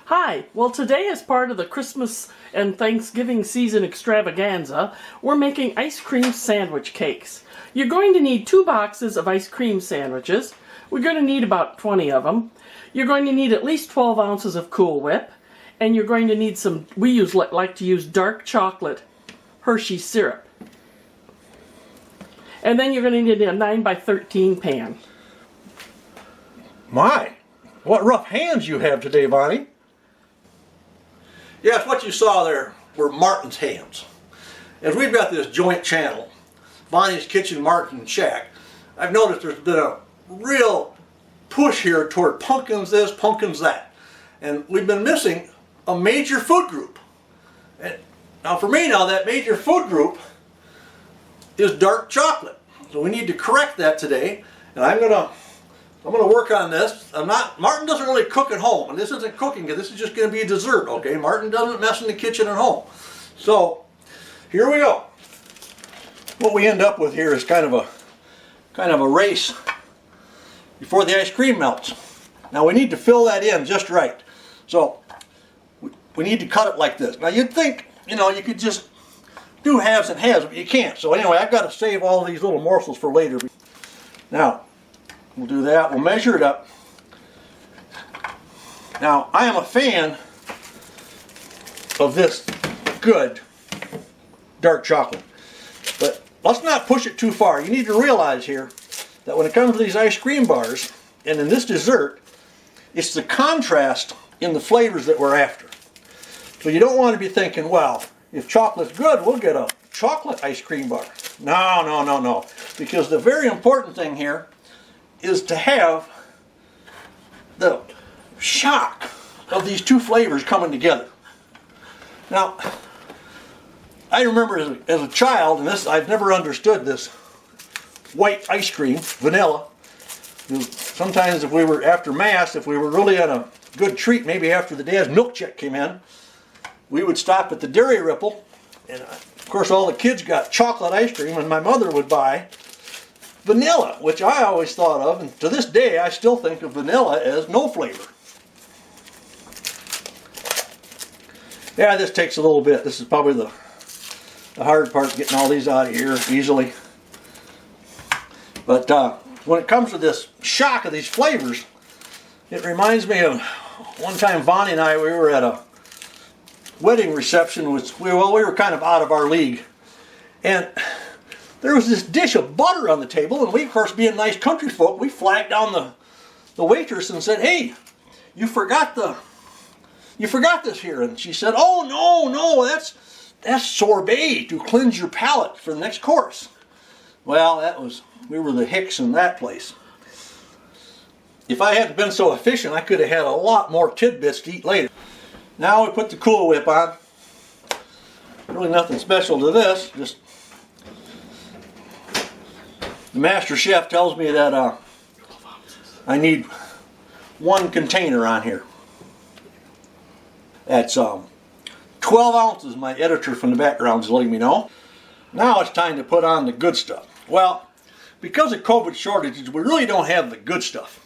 Hi, well today as part of the Christmas and Thanksgiving season extravaganza, we're making ice cream sandwich cakes. You're going to need 2 boxes of ice cream sandwiches. We're going to need about 20 of them. You're going to need at least 12 ounces of Cool Whip. And you're going to need some, like to use dark chocolate Hershey syrup. And then you're going to need a 9x13 pan. My, what rough hands you have today, Vonnie. Yes, what you saw there were Martin's hands. As we've got this joint channel, Vonnie's Kitchen, Martin Shack, I've noticed there's been a real push here toward pumpkins this, pumpkins that. And we've been missing a major food group. And now for me that major food group is dark chocolate. So we need to correct that today. And I'm gonna work on this. Martin doesn't really cook at home, and this isn't cooking, this is just gonna be a dessert, okay? Martin doesn't mess in the kitchen at home. So here we go. What we end up with here is kind of a race before the ice cream melts. Now we need to fill that in just right. So we need to cut it like this. Now you'd think, you could just do halves and halves, but you can't. So anyway, I've got to save all these little morsels for later. Now, we'll do that. We'll measure it up. Now, I am a fan of this good dark chocolate. But let's not push it too far. You need to realize here that when it comes to these ice cream bars, and in this dessert, it's the contrast in the flavors that we're after. So you don't want to be thinking, well, if chocolate's good, we'll get a chocolate ice cream bar. No, no, no, no. Because the very important thing here is to have the shock of these two flavors coming together. Now, I remember as a child, and I've never understood this white ice cream, vanilla. Sometimes if we were after Mass, if we were really on a good treat, maybe after the dad's milk check came in, we would stop at the Dairy Ripple, and of course all the kids got chocolate ice cream, and my mother would buy vanilla, which I always thought of, and to this day I still think of vanilla as no flavor. Yeah, this takes a little bit. This is probably the hard part, getting all these out of here easily. But when it comes to this shock of these flavors, it reminds me of one time Vonnie and I, we were at a wedding reception, which we were kind of out of our league. And there was this dish of butter on the table, and we, of course, being nice country folk, we flagged down the waitress and said, "Hey, you forgot this here." And she said, "Oh, no, that's sorbet to cleanse your palate for the next course." Well, we were the hicks in that place. If I hadn't been so efficient, I could have had a lot more tidbits to eat later. Now we put the Cool Whip on. Really nothing special to this, just the master chef tells me that I need 1 container on here. That's 12 ounces, my editor from the background is letting me know. Now it's time to put on the good stuff. Well, because of COVID shortages, we really don't have the good stuff.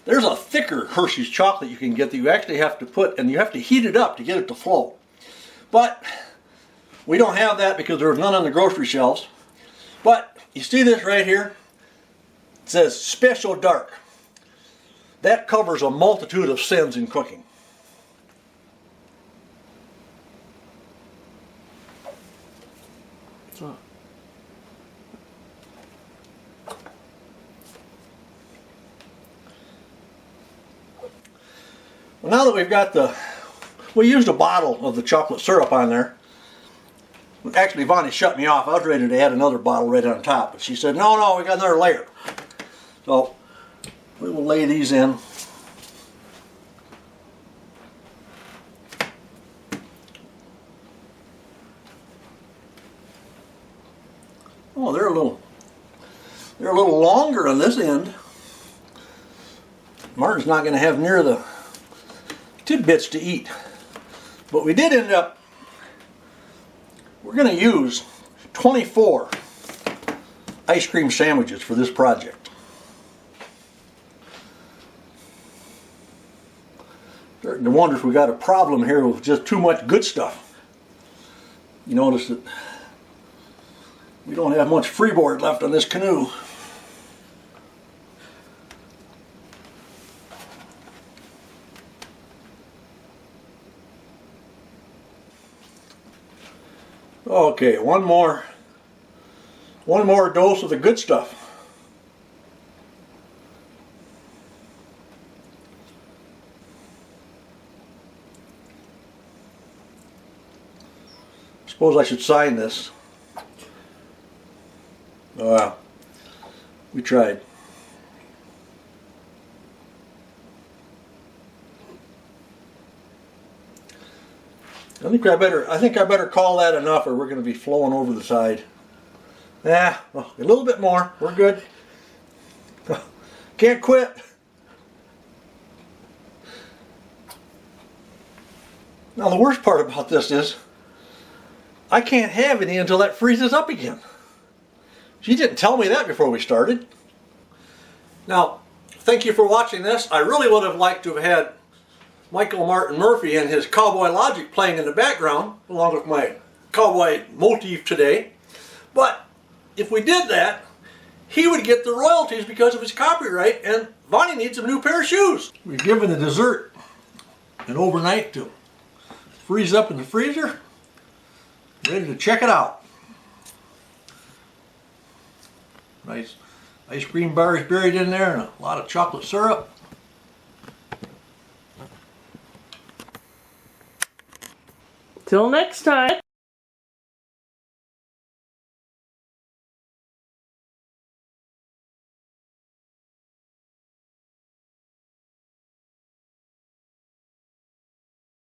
There's a thicker Hershey's chocolate you can get that you actually have to put, and you have to heat it up to get it to flow. But we don't have that because there's none on the grocery shelves. But you see this right here? It says special dark. That covers a multitude of sins in cooking. Well, now that we've got we used a bottle of the chocolate syrup on there. Actually, Vonnie shut me off. I was ready to add another bottle right on top, but she said, no, we got another layer. So we will lay these in. Oh, they're a little longer on this end. Martin's not going to have near the tidbits to eat. But we did end up, we're going to use 24 ice cream sandwiches for this project. Starting to wonder if we got a problem here with just too much good stuff. You notice that we don't have much freeboard left on this canoe. Okay, one more dose of the good stuff. Suppose I should sign this. We tried. I think I better call that enough, or we're going to be flowing over the side. A little bit more. We're good. Can't quit. Now the worst part about this is I can't have any until that freezes up again. She didn't tell me that before we started. Now, thank you for watching this. I really would have liked to have had Michael Martin Murphy and his Cowboy Logic playing in the background, along with my cowboy motif today. But if we did that, he would get the royalties because of his copyright, and Vonnie needs a new pair of shoes. We've given the dessert an overnight to freeze up in the freezer. Ready to check it out. Nice ice cream bars buried in there and a lot of chocolate syrup. Till next time.